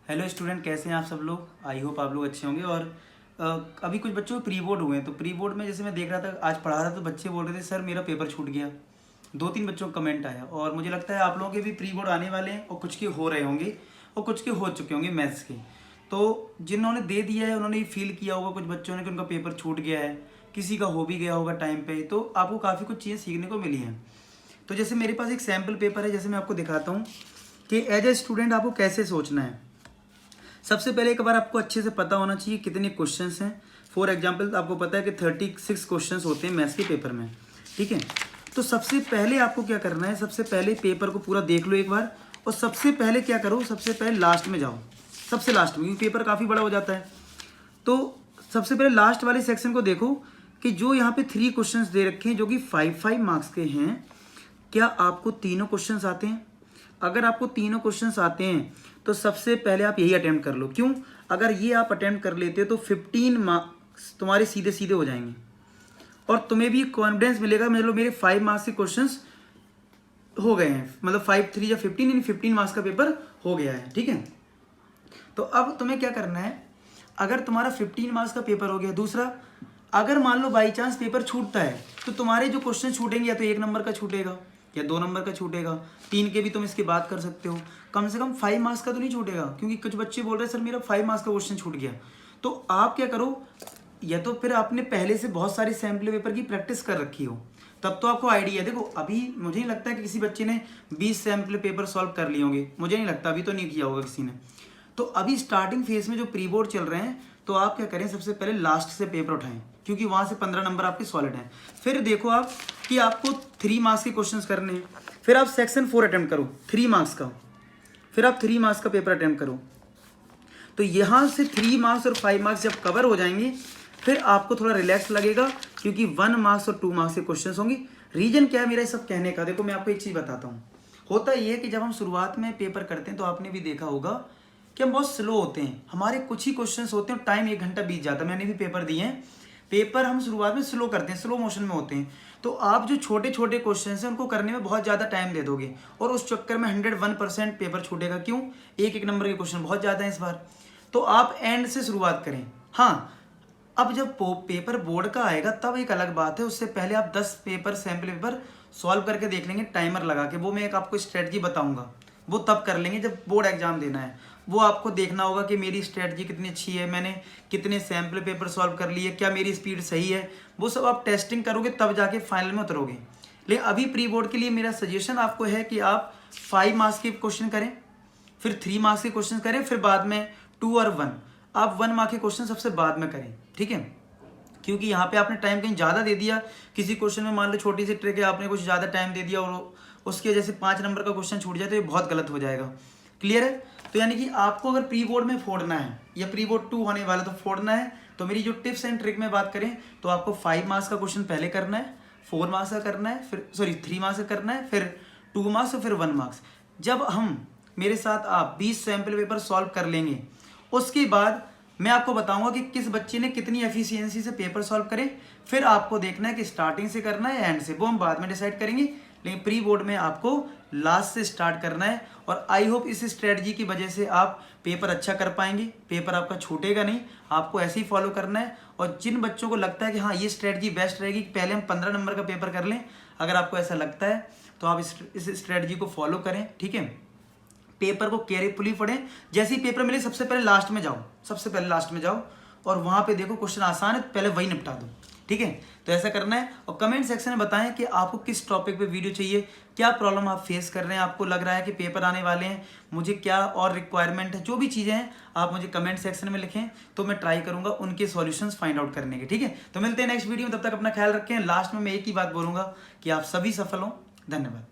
Hello student, कैसे हैं आप सब लोग। आई होप आप लोग अच्छे होंगे। और अभी कुछ बच्चों को प्री बोर्ड हुए हैं, तो प्री बोर्ड में जैसे मैं देख रहा था, आज पढ़ा रहा था, तो बच्चे बोल रहे थे सर मेरा पेपर छूट गया। 2-3 बच्चों का कमेंट आया और मुझे लगता है आप लोगों के भी प्री बोर्ड आने वाले हैं और कुछ के हो रहे होंगे और कुछ के हो चुके होंगे मैथ्स के। तो जिन्होंने दे दिया है उन्होंने फील किया होगा कुछ बच्चों ने कि उनका पेपर छूट गया है, किसी का हो भी गया होगा टाइम पे, तो आपको काफ़ी कुछ चीज़ें सीखने को मिली हैं। तो जैसे मेरे पास एक सैम्पल पेपर है, जैसे मैं आपको दिखाता हूँ कि एज ए स्टूडेंट आपको कैसे सोचना है। सबसे पहले एक बार आपको अच्छे से पता होना चाहिए कितने क्वेश्चंस हैं। फॉर एग्जांपल आपको पता है कि 36 क्वेश्चंस होते हैं मैथ्स के पेपर में, ठीक है। तो सबसे पहले आपको क्या करना है, सबसे पहले पेपर को पूरा देख लो एक बार, और सबसे पहले क्या करो, सबसे पहले लास्ट में जाओ, सबसे लास्ट में, क्योंकि पेपर काफ़ी बड़ा हो जाता है। तो सबसे पहले लास्ट वाले सेक्शन को देखो कि जो यहाँ पे 3 क्वेश्चंस दे रखे हैं जो कि 5-5 मार्क्स के हैं, क्या आपको तीनों क्वेश्चंस आते हैं। अगर आपको तीनों क्वेश्चंस आते हैं तो सबसे पहले आप यही अटेम्प्ट कर लो। क्यों? अगर ये आप अटेम्प्ट कर लेते हो तो 15 मार्क्स तुम्हारे सीधे सीधे हो जाएंगे और तुम्हें भी कॉन्फिडेंस मिलेगा, मतलब मेरे 5 मार्क्स के क्वेश्चंस हो गए हैं, मतलब 5-3 या 15 यानी 15 मार्क्स का पेपर हो गया है, ठीक है। तो अब तुम्हें क्या करना है, अगर तुम्हारा 15 मार्क्स का पेपर हो गया, दूसरा अगर मान लो बाई चांस पेपर छूटता है तो तुम्हारे जो क्वेश्चन छूटेंगे या तो 1 नंबर का छूटेगा या 2 नंबर का छूटेगा, 3 के भी तुम इसकी बात कर सकते हो। कम से कम 5 मार्क्स का तो नहीं छूटेगा, क्योंकि कुछ बच्चे बोल रहे हैं सर मेरा 5 मार्क्स का क्वेश्चन छूट गया। तो आप क्या करो, या तो फिर आपने पहले से बहुत सारी सैम्पल पेपर की प्रैक्टिस कर रखी हो, तब तो आपको आइडिया है। देखो अभी मुझे नहीं लगता कि किसी बच्चे ने 20 सैम्पल पेपर सॉल्व कर लिए होंगे, मुझे नहीं लगता, अभी तो नहीं किया होगा किसी ने। तो अभी स्टार्टिंग फेज में जो प्री बोर्ड चल रहे हैं, तो आप क्या करें, सबसे पहले लास्ट से पेपर उठाएं, क्योंकि वहाँ से 15 नंबर आपके सॉलिड हैं। फिर देखो आप कि आपको 3 मार्क्स के क्वेश्चंस करने हैं, फिर आप सेक्शन 4 अटेम्प्ट करो 3 मार्क्स का, फिर आप 3 मार्क्स का पेपर अटेम्प्ट करो। तो यहाँ से 3 मार्क्स और 5 मार्क्स जब कवर हो जाएंगे, फिर आपको थोड़ा रिलैक्स लगेगा, क्योंकि 1 मार्क्स और 2 मार्क्स के क्वेश्चन होंगे। रीजन क्या है मेरा ये सब कहने का, देखो मैं आपको एक चीज़ बताता हूँ। होता ये है कि जब हम शुरुआत में पेपर करते हैं तो आपने भी देखा होगा कि हम बहुत स्लो होते हैं, हमारे कुछ ही क्वेश्चंस होते हैं, टाइम 1 घंटा बीत जाता है। मैंने भी पेपर दिए हैं, पेपर हम शुरुआत में स्लो करते हैं, स्लो मोशन में होते हैं। तो आप जो छोटे छोटे क्वेश्चन हैं उनको करने में बहुत ज़्यादा टाइम दे दोगे और उस चक्कर में 101% पेपर छूटेगा। क्यों? 1-1 नंबर के क्वेश्चन बहुत ज़्यादा हैं इस बार। तो आप एंड से शुरुआत करें। हाँ, अब जब पेपर बोर्ड का आएगा तब एक अलग बात है, उससे पहले आप 10 पेपर सैम्पल पेपर सॉल्व करके देख लेंगे टाइमर लगा के। वो मैं एक आपको स्ट्रेटजी बताऊंगा, वो तब कर लेंगे जब बोर्ड एग्जाम देना है। वो आपको देखना होगा कि मेरी स्ट्रेटजी कितनी अच्छी है, मैंने कितने सैम्पल पेपर सॉल्व कर लिए, क्या मेरी स्पीड सही है, वो सब आप टेस्टिंग करोगे तब जाके फाइनल में उतरोगे। लेकिन अभी प्री बोर्ड के लिए मेरा सजेशन आपको है कि आप 5 मार्क्स के क्वेश्चन करें, फिर 3 मार्क्स के क्वेश्चन करें, फिर बाद में 2 और 1। आप 1 मार्क के क्वेश्चन सबसे बाद में करें, ठीक है। क्योंकि यहाँ पे आपने टाइम कहीं ज़्यादा दे दिया, किसी क्वेश्चन में मान लो छोटी सी ट्रिक है, आपने कुछ ज़्यादा टाइम दे दिया और उसकी वजह से 5 नंबर का क्वेश्चन छूट जाए तो ये बहुत गलत हो जाएगा। क्लियर है? तो यानी कि आपको अगर प्री बोर्ड में फोड़ना है या प्री बोर्ड 2 होने वाला तो फोड़ना है, तो मेरी जो टिप्स एंड ट्रिक में बात करें तो आपको 5 मार्क्स का क्वेश्चन पहले करना है, 4 मार्क्स का करना है, फिर 3 मार्क्स का करना है, फिर 2 मार्क्स और फिर 1 मार्क्स। जब हम मेरे साथ आप 20 सैम्पल पेपर सॉल्व कर लेंगे, उसके बाद मैं आपको बताऊंगा कि किस बच्चे ने कितनी एफिशिएंसी से पेपर सॉल्व करे। फिर आपको देखना है कि स्टार्टिंग से करना है एंड से, वो हम बाद में डिसाइड करेंगे। लेकिन प्री बोर्ड में आपको लास्ट से स्टार्ट करना है और आई होप इस स्ट्रेटजी की वजह से आप पेपर अच्छा कर पाएंगे, पेपर आपका छूटेगा नहीं। आपको ऐसे ही फॉलो करना है। और जिन बच्चों को लगता है कि हाँ ये स्ट्रेटजी बेस्ट रहेगी कि पहले हम 15 नंबर का पेपर कर लें, अगर आपको ऐसा लगता है तो आप इस स्ट्रेटजी को फॉलो करें, ठीक है। पेपर को केयरफुली पढ़ें, जैसे ही पेपर मिले सबसे पहले लास्ट में जाओ, सबसे पहले लास्ट में जाओ और वहाँ पे देखो क्वेश्चन आसान है, पहले वही निपटा दो, ठीक है। तो ऐसा करना है और कमेंट सेक्शन में बताएं कि आपको किस टॉपिक पे वीडियो चाहिए, क्या प्रॉब्लम आप फेस कर रहे हैं, आपको लग रहा है कि पेपर आने वाले हैं, मुझे क्या और रिक्वायरमेंट है, जो भी चीज़ें हैं आप मुझे कमेंट सेक्शन में लिखें, तो मैं ट्राई करूँगा उनके सॉल्यूशंस फाइंड आउट करने के, ठीक है। तो मिलते हैं नेक्स्ट वीडियो में, तब तक अपना ख्याल रखें। लास्ट में मैं एक ही बात बोलूँगा कि आप सभी सफल हों। धन्यवाद।